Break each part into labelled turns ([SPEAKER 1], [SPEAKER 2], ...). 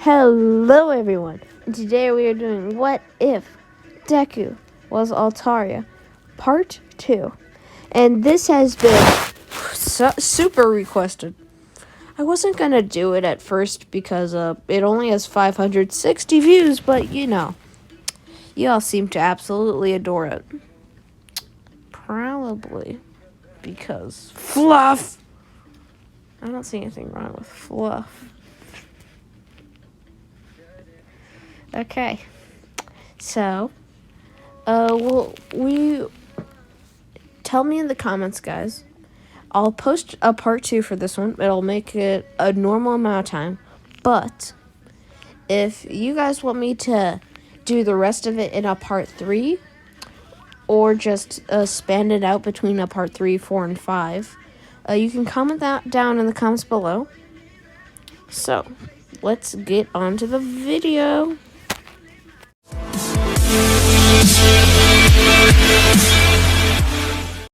[SPEAKER 1] Hello everyone, and today we are doing What If Deku Was Altaria, Part 2. And this has been super requested. I wasn't going to do it at first because it only has 560 views, but you all seem to absolutely adore it. Probably because fluff! I don't see anything wrong with fluff. Okay, so, tell me in the comments, guys. I'll post a part 2 for this one. It'll make it a normal amount of time, but if you guys want me to do the rest of it in a part 3, or just span it out between a part 3, 4, and 5, you can comment that down in the comments below. So, let's get on to the video.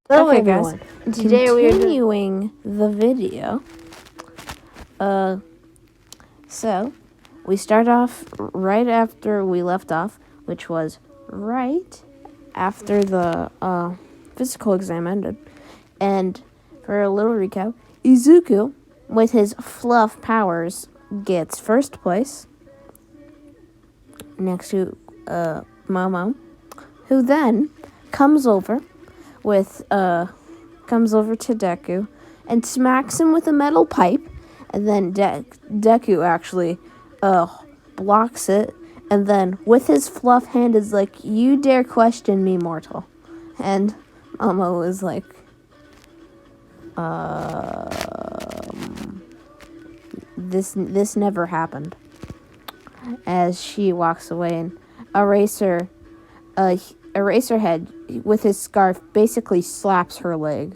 [SPEAKER 1] Hello everyone. Today we are continuing the video. So we start off right after we left off, which was right after the physical exam ended. And for a little recap, Izuku, with his fluff powers, gets first place next to Momo, who then comes over to Deku and smacks him with a metal pipe, and then Deku actually blocks it, and then with his fluff hand is like, "You dare question me, mortal." And Momo is like, this never happened, as she walks away, and Eraserhead, with his scarf, basically slaps her leg.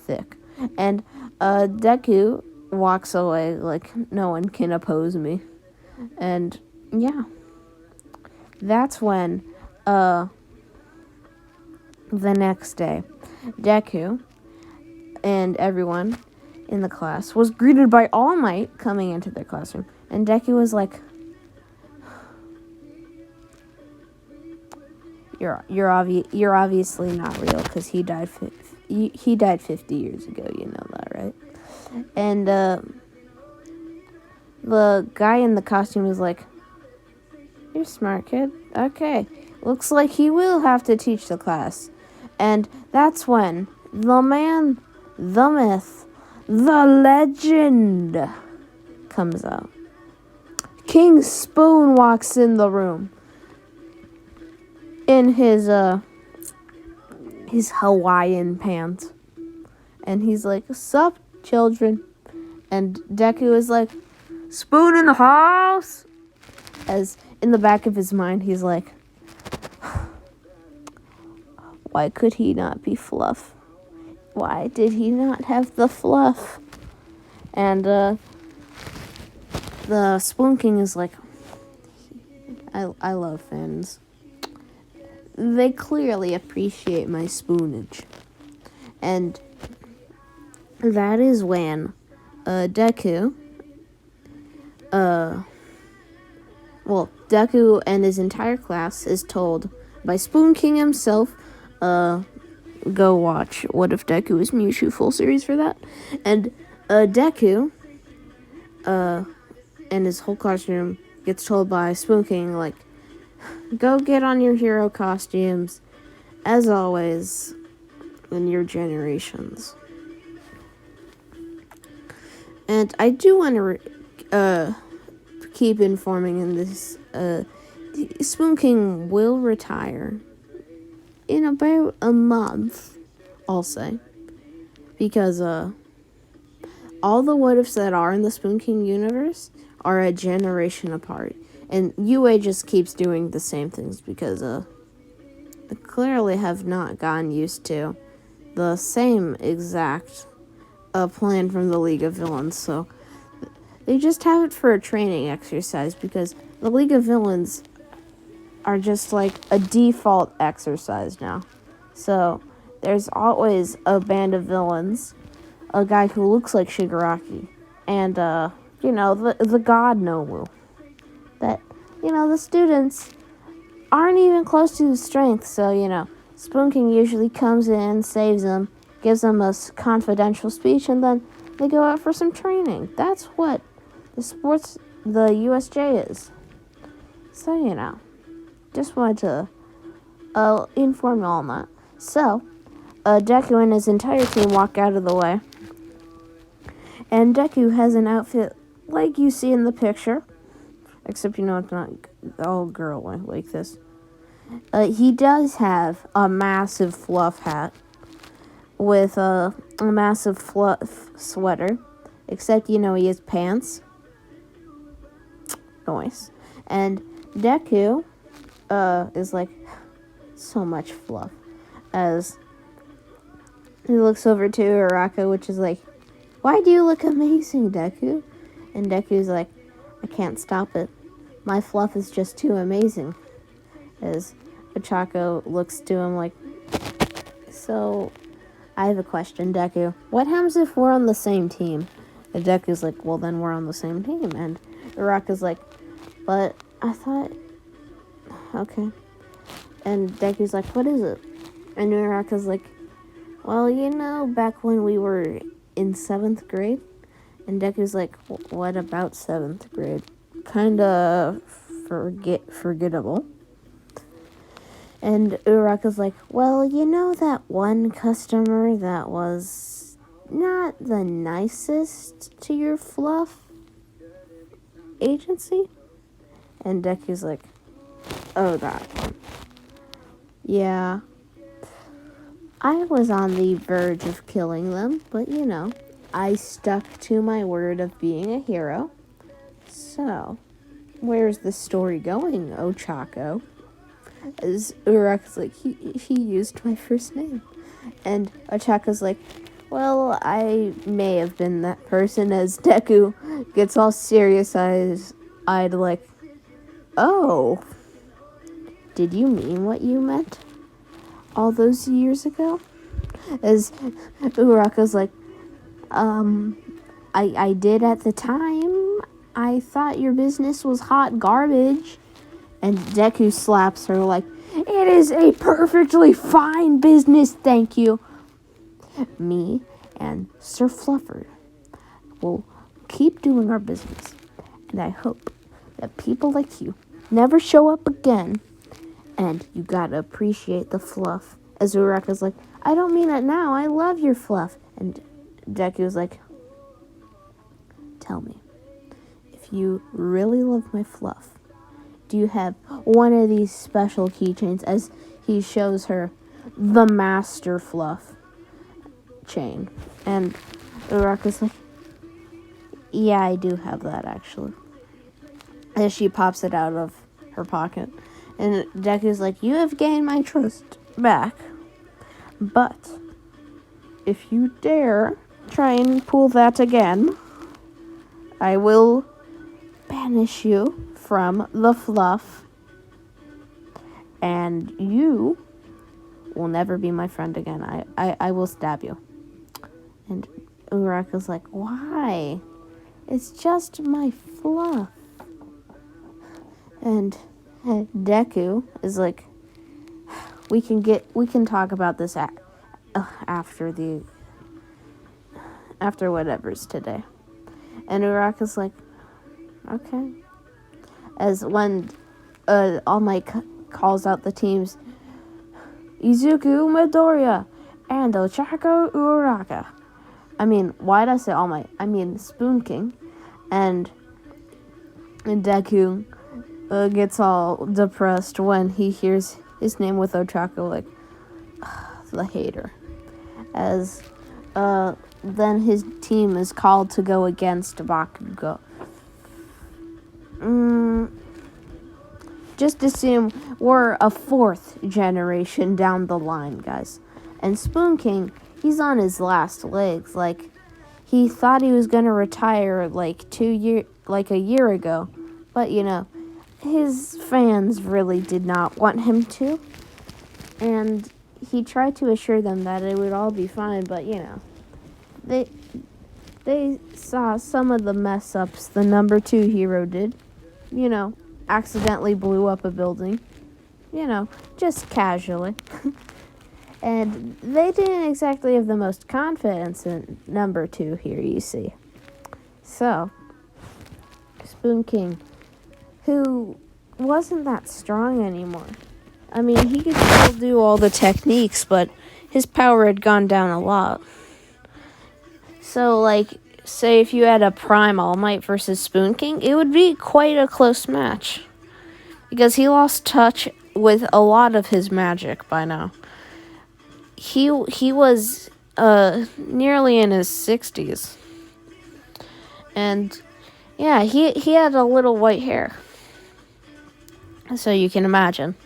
[SPEAKER 1] Thick. And Deku walks away like, no one can oppose me. And yeah, that's when the next day, Deku and everyone in the class was greeted by All Might coming into their classroom, and Deku was like, You're obviously not real, because he died 50 years ago. You know that, right? And the guy in the costume was like, "You're a smart, kid. Okay, looks like he will have to teach the class." And that's when the man, the myth, the legend comes out. King Spoon walks in the room in his Hawaiian pants, and he's like, "Sup, children?" And Deku is like, "Spoon in the house," as in the back of his mind he's like, why could he not be fluff? Why did he not have the fluff? And the Spoon King is like, I love fans. They clearly appreciate my spoonage. And that is when Deku and his entire class is told by Spoon King himself, go watch What If Deku Was Mewtwo full series for that. And Deku and his whole classroom gets told by Spoon King, like, go get on your hero costumes, as always, in your generations. And I do want to keep informing in this, Spoon King will retire in about a month, I'll say. Because all the what ifs that are in the Spoon King universe are a generation apart. And UA just keeps doing the same things because they clearly have not gotten used to the same exact plan from the League of Villains. So they just have it for a training exercise, because the League of Villains are just like a default exercise now. So there's always a band of villains, a guy who looks like Shigaraki, and the god Nomu. That, the students aren't even close to his strength, so, Spoon King usually comes in, saves them, gives them a confidential speech, and then they go out for some training. That's what the USJ is. So, just wanted to inform you all on that. So, Deku and his entire team walk out of the way. And Deku has an outfit like you see in the picture. Except, it's not all girl like this. He does have a massive fluff hat with a massive fluff sweater. Except, he has pants. Nice. And Deku is like so much fluff. As he looks over to Uraka, which is like, why do you look amazing, Deku? And Deku's like, I can't stop it. My fluff is just too amazing. As Ochako looks to him like, so, I have a question, Deku. What happens if we're on the same team? And Deku's like, well, then we're on the same team. And Uraka's like, but I thought, okay. And Deku's like, what is it? And Uraka's like, well, back when we were in 7th grade. And Deku's like, what about 7th grade? Kinda forgettable. And Uraka's like, well, that one customer that was not the nicest to your fluff agency? And Deku's like, oh, that one. Yeah. I was on the verge of killing them, but I stuck to my word of being a hero. So, where's the story going, Ochako? As Uraka's like, he used my first name. And Ochako's like, well, I may have been that person, as Deku gets all serious-eyed like, oh, did you mean what you meant all those years ago? As Uraka's like, I did at the time. I thought your business was hot garbage. And Deku slaps her like, it is a perfectly fine business, thank you. Me and Sir Fluffer will keep doing our business. And I hope that people like you never show up again. And you gotta appreciate the fluff. As Uraka's like, I don't mean it now, I love your fluff. And Deku's like, tell me, if you really love my fluff, do you have one of these special keychains? As he shows her the Master Fluff chain. And Uraka's like, yeah, I do have that, actually. As she pops it out of her pocket. And Deku's like, you have gained my trust back. But if you dare try and pull that again, I will banish you from the fluff, and you will never be my friend again. I will stab you. And Uraka's like, why? It's just my fluff. And Deku is like, we can talk about this after whatever's today. And Uraka's like, okay. As when All Might calls out the teams, Izuku Midoriya and Ochako Uraka. I mean, why did I say All Might? I mean Spoon King. And Deku gets all depressed when he hears his name with Ochako, like, the hater. As then his team is called to go against Bakugo. Just assume we're a 4th generation down the line, guys. And Spoon King, he's on his last legs. Like, he thought he was gonna retire like a year ago, but his fans really did not want him to, and he tried to assure them that it would all be fine. But they saw some of the mess ups the number 2 hero did. You know, accidentally blew up a building. You know, just casually. And they didn't exactly have the most confidence in number 2 here, you see. So, Spoon King, who wasn't that strong anymore. I mean, he could still do all the techniques, but his power had gone down a lot. So, like, say if you had a Prime All Might versus Spoon King, it would be quite a close match. Because he lost touch with a lot of his magic by now. He was nearly in his 60s. And yeah, he had a little white hair. So you can imagine.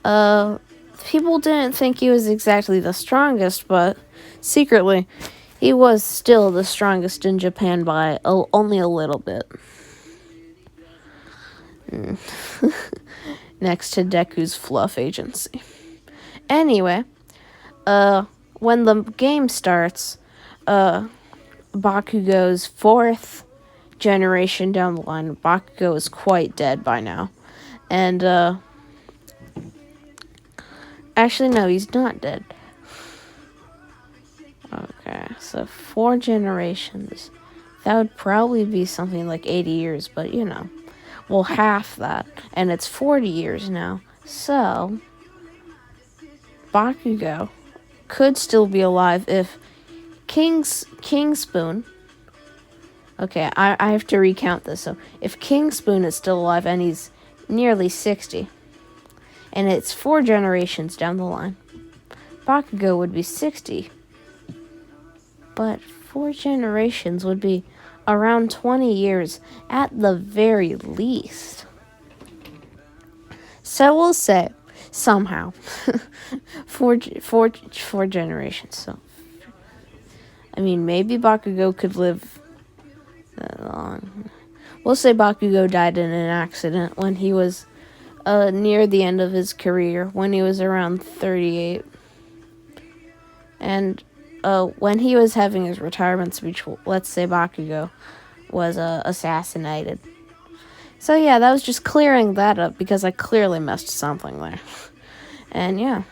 [SPEAKER 1] People didn't think he was exactly the strongest, but secretly, he was still the strongest in Japan by only a little bit. Next to Deku's fluff agency. Anyway, when the game starts, Bakugo's 4th generation down the line, Bakugo is quite dead by now. And, actually, no, he's not dead. Okay, so 4 generations. That would probably be something like 80 years, but, you know. Well, half that. And it's 40 years now. So, Bakugo could still be alive if King Spoon... Okay, I have to recount this. So, if King Spoon is still alive and he's nearly 60, and it's 4 generations down the line, Bakugo would be 60. But 4 generations would be around 20 years at the very least. So we'll say, somehow, four generations. So, I mean, maybe Bakugo could live that long. We'll say Bakugo died in an accident when he was near the end of his career, when he was around 38. And when he was having his retirement speech, let's say Bakugo was assassinated. So yeah, that was just clearing that up because I clearly missed something there. And yeah.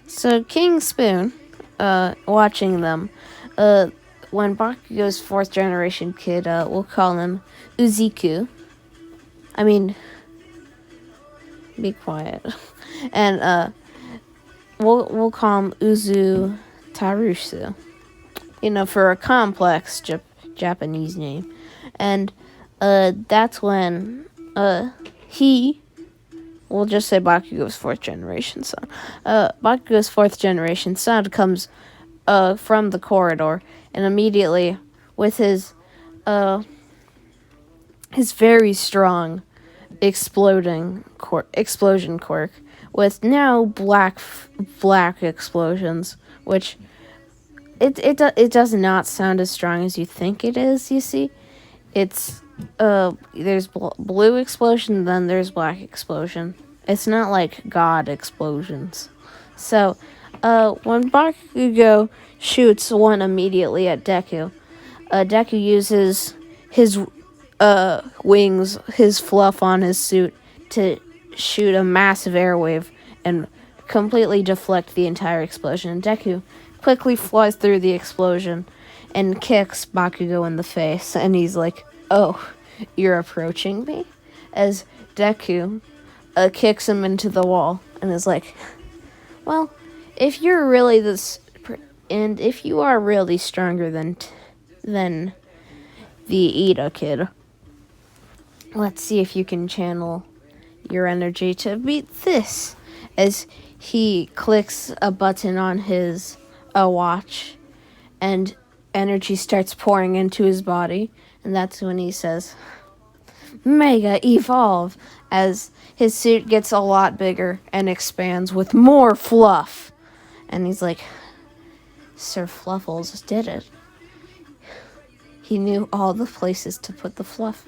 [SPEAKER 1] So King Spoon, watching them, when Bakugo's 4th generation kid, we'll call him Uziku. I mean, be quiet. And we'll call him Uzu Tarusu. You know, for a complex Japanese name. And that's when we'll just say Bakugo's 4th generation son. Bakugo's 4th generation son comes from the corridor, and immediately with his very strong explosion quirk with now black explosions, which it does not sound as strong as you think it is. You see, it's there's blue explosion, then there's black explosion. It's not like God explosions. So when Bakugo shoots one immediately at Deku, Deku uses his wings, his fluff on his suit, to shoot a massive airwave and completely deflect the entire explosion. Deku quickly flies through the explosion and kicks Bakugo in the face, and he's like, "Oh, you're approaching me?" As Deku kicks him into the wall and is like, "Well, if you're really and if you are really stronger than the Ida kid, let's see if you can channel your energy to beat this." As he clicks a button on his watch, and energy starts pouring into his body, and that's when he says, "Mega Evolve," as his suit gets a lot bigger and expands with more fluff. And he's like, Sir Fluffles did it. He knew all the places to put the fluff.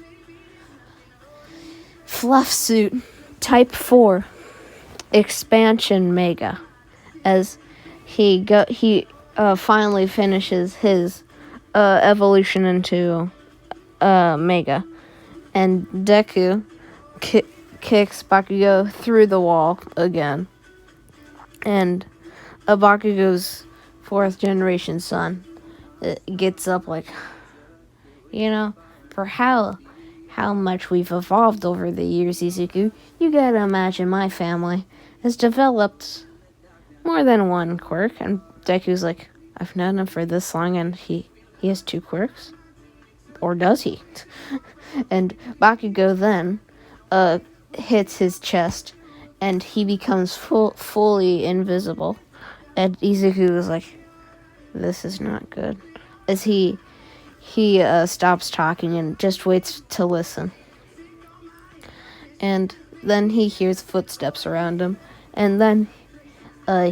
[SPEAKER 1] Fluff suit, type 4, expansion mega. As he finally finishes his evolution into Mega. And Deku kicks Bakugo through the wall again. And Bakugo's 4th generation son gets up like, for how much we've evolved over the years, Izuku, you gotta imagine my family has developed more than one quirk. And Deku's like, I've known him for this long and he has 2 quirks? Or does he? And Bakugo then hits his chest and he becomes fully invisible. And Izuku is like, this is not good. As he stops talking and just waits to listen. And then he hears footsteps around him. And then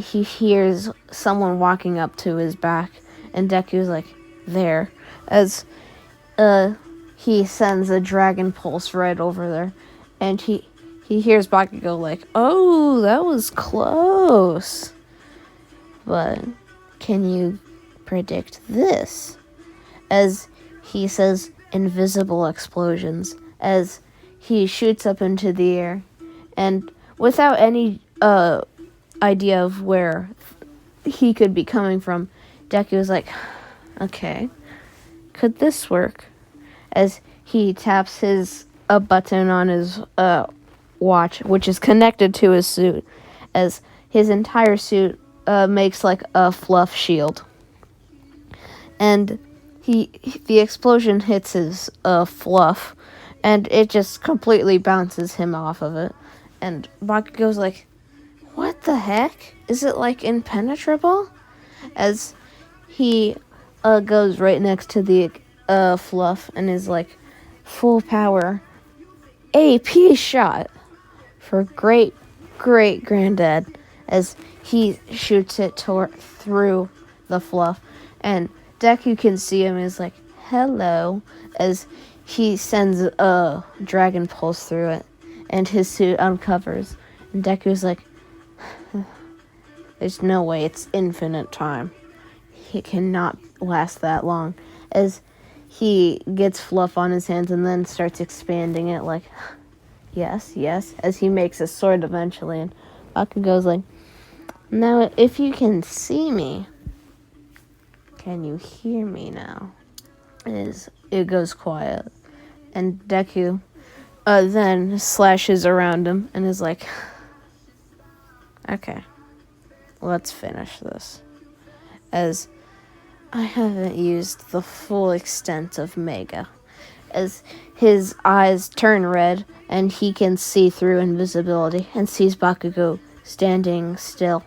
[SPEAKER 1] he hears someone walking up to his back. And Deku's like, there. As he sends a dragon pulse right over there. And he hears Bakugo like, oh, that was close. But can you predict this? As he says invisible explosions, as he shoots up into the air, and without any idea of where he could be coming from, Deku is like, okay, could this work? As he taps a button on his watch, which is connected to his suit, as his entire suit makes like a fluff shield. And the explosion hits his fluff, and it just completely bounces him off of it. And Bakugo's like, what the heck? Is it like impenetrable? As he goes right next to the fluff and is like, full power AP shot for great granddad, as he shoots it through the fluff. And Deku can see him and is like, hello, as he sends a dragon pulse through it, and his suit uncovers. And Deku's like, there's no way, it's infinite time. He cannot last that long. As he gets fluff on his hands and then starts expanding it like, yes, as he makes a sword eventually. And Bakugo's like, now if you can see me, can you hear me now? It goes quiet. And Deku then slashes around him and is like, okay, let's finish this. As I haven't used the full extent of Mega. As his eyes turn red and he can see through invisibility and sees Bakugo standing still,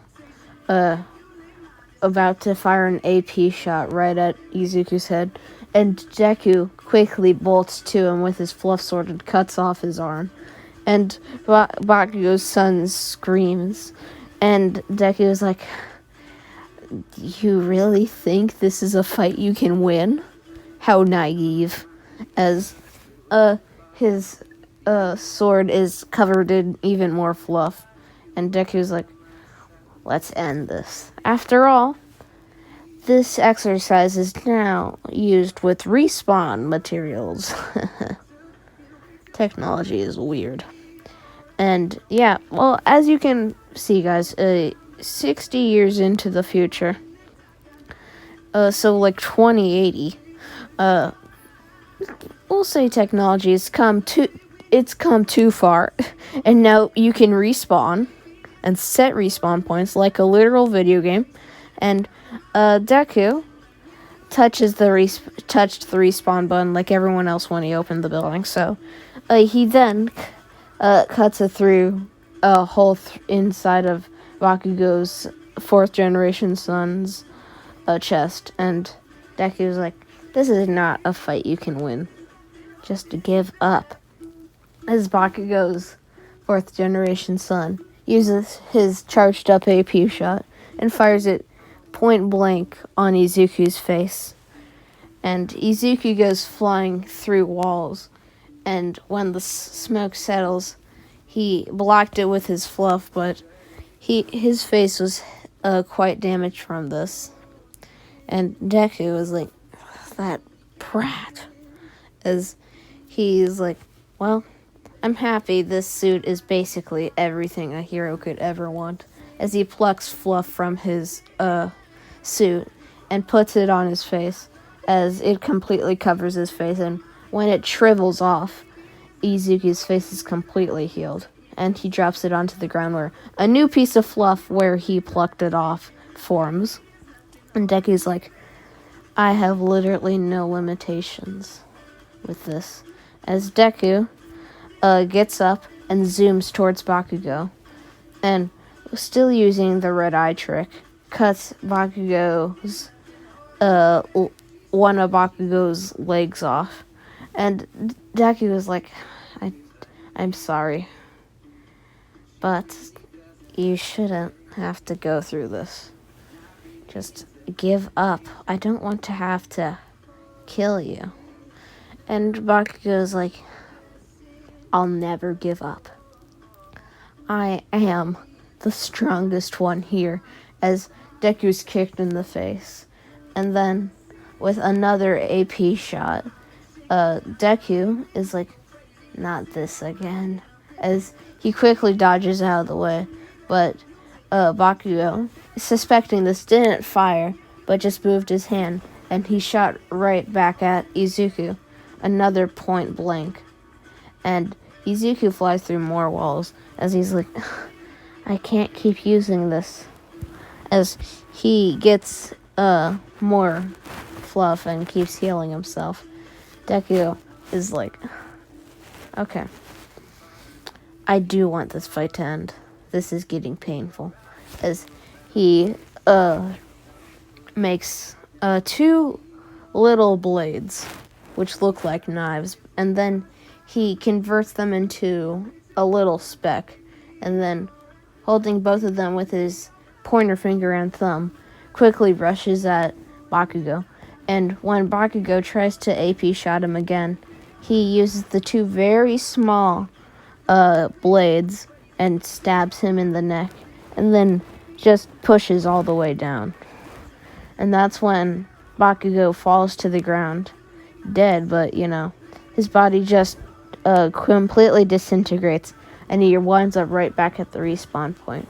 [SPEAKER 1] about to fire an AP shot right at Izuku's head. And Deku quickly bolts to him with his fluff sword and cuts off his arm. And Bakugo's son screams. And Deku is like, you really think this is a fight you can win? How naive. As his sword is covered in even more fluff. And Deku's like, let's end this. After all, this exercise is now used with respawn materials. Technology is weird. And yeah, well, as you can see, guys, 60 years into the future, so like 2080, we'll say technology has come too far, and now you can respawn and set respawn points like a literal video game. And Deku touched the respawn button like everyone else when he opened the building. So he then cuts it through a hole inside of Bakugo's 4th generation son's chest. And Deku's like, this is not a fight you can win. Just to give up. As Bakugo's 4th generation son uses his charged up AP shot and fires it point blank on Izuku's face. And Izuku goes flying through walls. And when the smoke settles, he blocked it with his fluff, but his face was quite damaged from this. And Deku was like, that brat. As he's like, well, I'm happy this suit is basically everything a hero could ever want. As he plucks fluff from his suit and puts it on his face, as it completely covers his face, and when it shrivels off, Izuku's face is completely healed, and he drops it onto the ground where a new piece of fluff where he plucked it off forms. And Deku's like, I have literally no limitations with this. As Deku gets up and zooms towards Bakugo, and still using the red eye trick, cuts Bakugo's one of Bakugo's legs off. And Deku is like, I'm sorry, but you shouldn't have to go through this. Just give up. I don't want to have to kill you. And Bakugo's like, I'll never give up. I am the strongest one here, as Deku's kicked in the face. And then, with another AP shot, Deku is like, not this again, as he quickly dodges out of the way. But Bakugo, suspecting this, didn't fire, but just moved his hand, and he shot right back at Izuku, another point blank. And Izuku flies through more walls, as he's like, I can't keep using this. As he gets more fluff and keeps healing himself, Deku is like, okay, I do want this fight to end. This is getting painful. As he makes two little blades, which look like knives, and then he converts them into a little speck, and then, holding both of them with his pointer finger and thumb, quickly rushes at Bakugo. And when Bakugo tries to AP shot him again, he uses the two very small blades and stabs him in the neck, and then just pushes all the way down. And that's when Bakugo falls to the ground, dead, but, his body just completely disintegrates, and he winds up right back at the respawn point,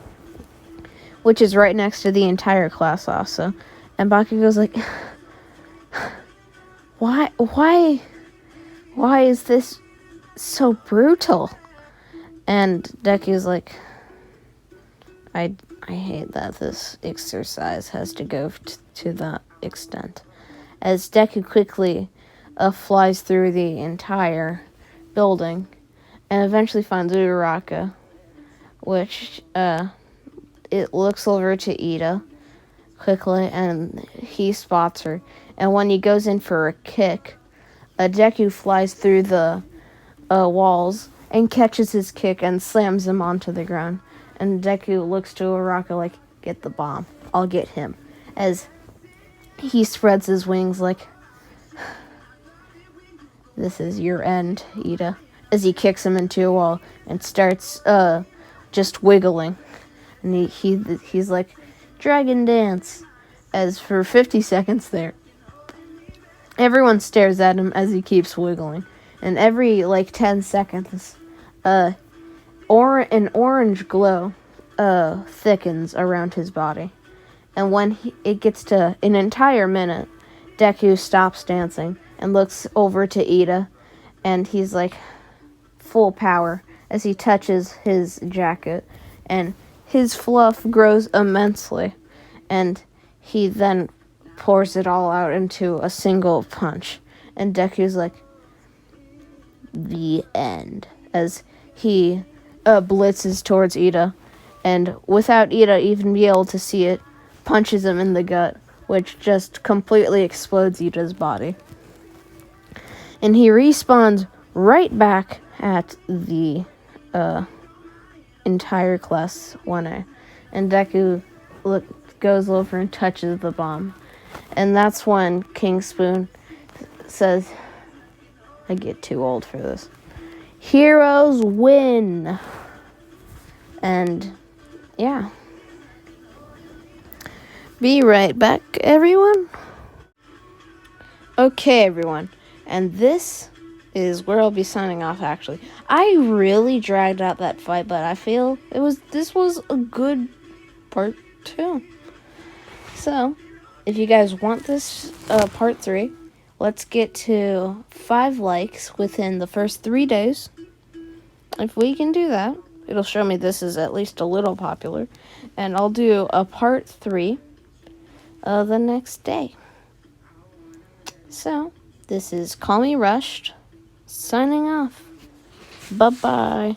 [SPEAKER 1] which is right next to the entire class also. And Bakugo's like, why is this so brutal? And Deku's like, I hate that this exercise has to go to that extent. As Deku quickly flies through the entire building and eventually finds Uraraka, which it looks over to Ida quickly, and he spots her. And when he goes in for a kick, Deku flies through the walls and catches his kick and slams him onto the ground. And Deku looks to Uraraka like, get the bomb. I'll get him. As he spreads his wings like, this is your end, Ida. As he kicks him into a wall and starts just wiggling. And he's like, Dragon Dance. As for 50 seconds there, everyone stares at him as he keeps wiggling. And every 10 seconds, an orange glow thickens around his body. And when it gets to an entire minute, Deku stops dancing and looks over to Ida, and he's like full power as he touches his jacket, and his fluff grows immensely, and he then pours it all out into a single punch. And Deku's like, the end, as he blitzes towards Ida, and without Ida even be able to see it, punches him in the gut, which just completely explodes Ida's body. And he respawns right back at the entire class 1A. And Deku goes over and touches the bomb. And that's when King Spoon says, I get too old for this. Heroes win. And yeah. Be right back, everyone. Okay, everyone. And this is where I'll be signing off, actually. I really dragged out that fight, but I feel this was a good part 2. So, if you guys want this part 3, let's get to 5 likes within the first 3 days. If we can do that, it'll show me this is at least a little popular. And I'll do a part 3 the next day. So, this is Call Me Rushed, signing off. Bye-bye.